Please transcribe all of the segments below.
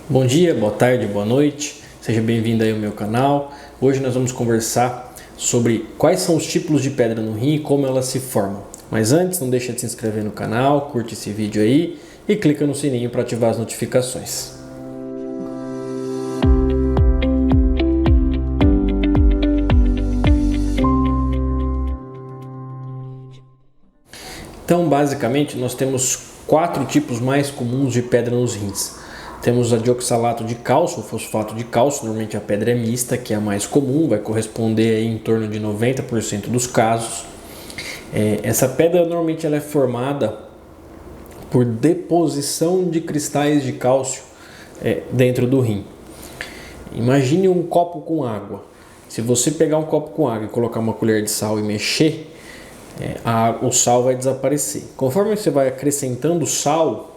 Bom dia, boa tarde, boa noite, seja bem-vindo aí ao meu canal. Hoje nós vamos conversar sobre quais são os tipos de pedra no rim e como elas se formam. Mas antes, não deixa de se inscrever no canal, curte esse vídeo aí e clica no sininho para ativar as notificações. Então, basicamente, nós temos 4 tipos mais comuns de pedra nos rins. Temos a de oxalato de cálcio, o fosfato de cálcio, normalmente a pedra é mista, que é a mais comum, vai corresponder aí em torno de 90% dos casos. Essa pedra normalmente ela é formada por deposição de cristais de cálcio dentro do rim. Imagine um copo com água. Se você pegar um copo com água e colocar uma colher de sal e mexer, o sal vai desaparecer. Conforme você vai acrescentando sal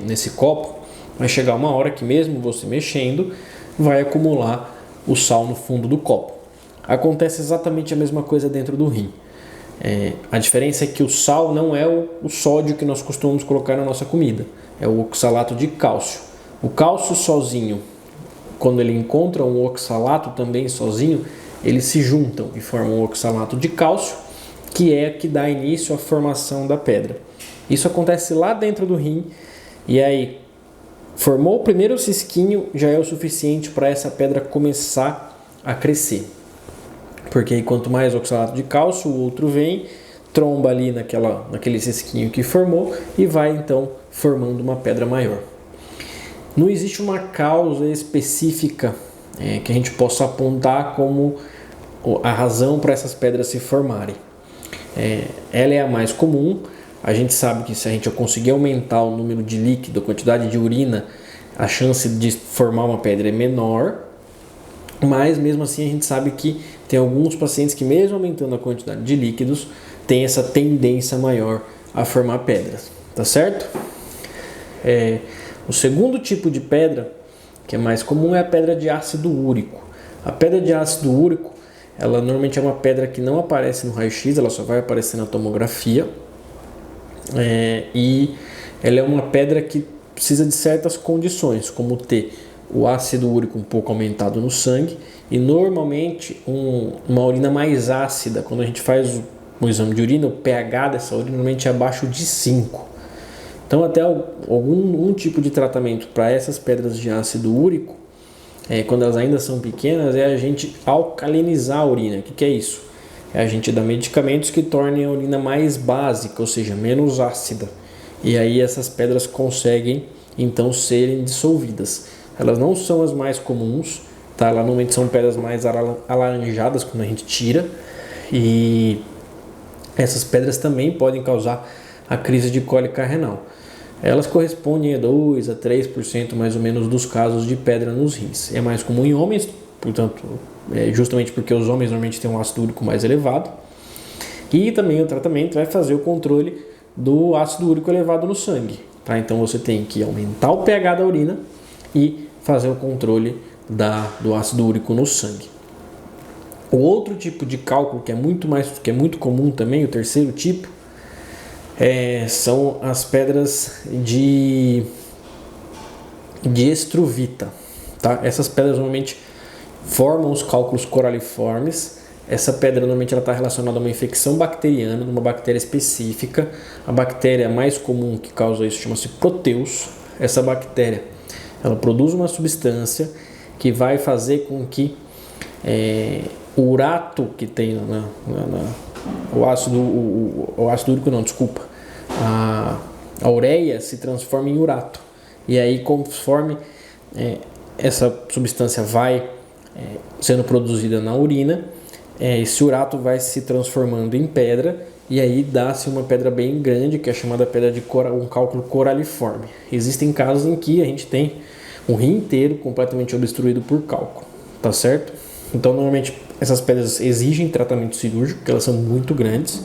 nesse copo, vai chegar uma hora que mesmo você mexendo, vai acumular o sal no fundo do copo. Acontece exatamente a mesma coisa dentro do rim. A diferença é que o sal não é o sódio que nós costumamos colocar na nossa comida, é o oxalato de cálcio. O cálcio sozinho, quando ele encontra um oxalato também sozinho, eles se juntam e formam o oxalato de cálcio, que é que dá início à formação da pedra. Isso acontece lá dentro do rim, e aí formou o primeiro cisquinho, já é o suficiente para essa pedra começar a crescer. Porque aí, quanto mais oxalato de cálcio, o outro vem, tromba ali naquele cisquinho que formou e vai então formando uma pedra maior. Não existe uma causa específica que a gente possa apontar como a razão para essas pedras se formarem. Ela é a mais comum. A gente sabe que se a gente conseguir aumentar o número de líquido, a quantidade de urina, a chance de formar uma pedra é menor, mas mesmo assim a gente sabe que tem alguns pacientes que mesmo aumentando a quantidade de líquidos, tem essa tendência maior a formar pedras, tá certo? O segundo tipo de pedra, que é mais comum, é a pedra de ácido úrico. A pedra de ácido úrico, ela normalmente é uma pedra que não aparece no raio-x, ela só vai aparecer na tomografia. E ela é uma pedra que precisa de certas condições, como ter o ácido úrico um pouco aumentado no sangue e normalmente uma urina mais ácida. Quando a gente faz um exame de urina, o pH dessa urina normalmente é abaixo de 5. Então até algum tipo de tratamento para essas pedras de ácido úrico, quando elas ainda são pequenas, é a gente alcalinizar a urina. O que é isso? A gente dá medicamentos que tornem a urina mais básica, ou seja, menos ácida. E aí essas pedras conseguem então serem dissolvidas. Elas não são as mais comuns, tá? Elas normalmente são pedras mais alaranjadas quando a gente tira. E essas pedras também podem causar a crise de cólica renal. Elas correspondem a 2 a 3% mais ou menos dos casos de pedra nos rins. É mais comum em homens, portanto, justamente porque os homens normalmente têm um ácido úrico mais elevado. E também o tratamento vai fazer o controle do ácido úrico elevado no sangue, tá? Então você tem que aumentar o pH da urina e fazer o controle do ácido úrico no sangue. O outro tipo de cálculo que é muito comum também, o terceiro tipo, são as pedras de estruvita, tá? Essas pedras normalmente formam os cálculos coraliformes. Essa pedra normalmente está relacionada a uma infecção bacteriana, uma bactéria específica. A bactéria mais comum que causa isso chama-se Proteus. Essa bactéria ela produz uma substância que vai fazer com que o urato que tem o ácido úrico não, desculpa, a ureia se transforme em urato. E aí, conforme essa substância vai sendo produzida na urina, esse urato vai se transformando em pedra e aí dá-se uma pedra bem grande, que é chamada pedra de um cálculo coraliforme. Existem casos em que a gente tem um rim inteiro completamente obstruído por cálculo, tá certo? Então, normalmente, essas pedras exigem tratamento cirúrgico, porque elas são muito grandes.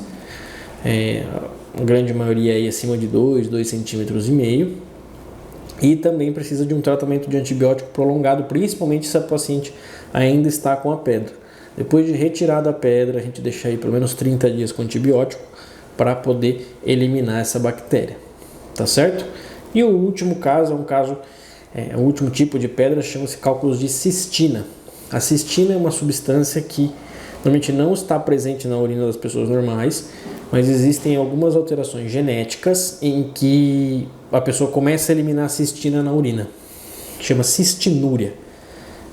A grande maioria aí acima de 2,5 centímetros. E também precisa de um tratamento de antibiótico prolongado, principalmente se a paciente ainda está com a pedra. Depois de retirada a pedra, a gente deixa aí pelo menos 30 dias com antibiótico para poder eliminar essa bactéria, tá certo? E o último caso é um caso O último tipo de pedra chama-se cálculos de cistina. A cistina é uma substância que normalmente não está presente na urina das pessoas normais, mas existem algumas alterações genéticas em que a pessoa começa a eliminar a cistina na urina. Chama cistinúria.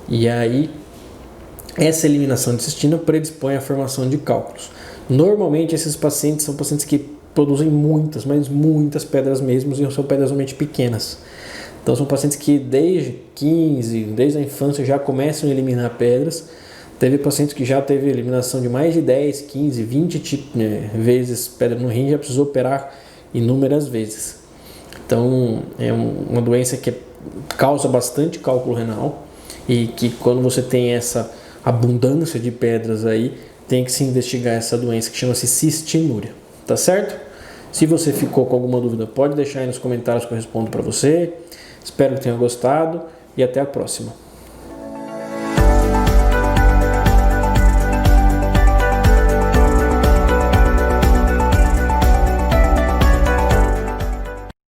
E aí, essa eliminação de cistina predispõe à formação de cálculos. Normalmente, esses pacientes são pacientes que produzem muitas, mas muitas pedras mesmo, e são pedras realmente pequenas. Então, são pacientes que desde a infância já começam a eliminar pedras. Teve pacientes que já teve eliminação de mais de 10, 15, 20 vezes pedra no rim, já precisou operar inúmeras vezes. Então, é uma doença que causa bastante cálculo renal e que quando você tem essa abundância de pedras aí, tem que se investigar essa doença que chama-se cistinúria, tá certo? Se você ficou com alguma dúvida, pode deixar aí nos comentários que eu respondo para você. Espero que tenha gostado e até a próxima.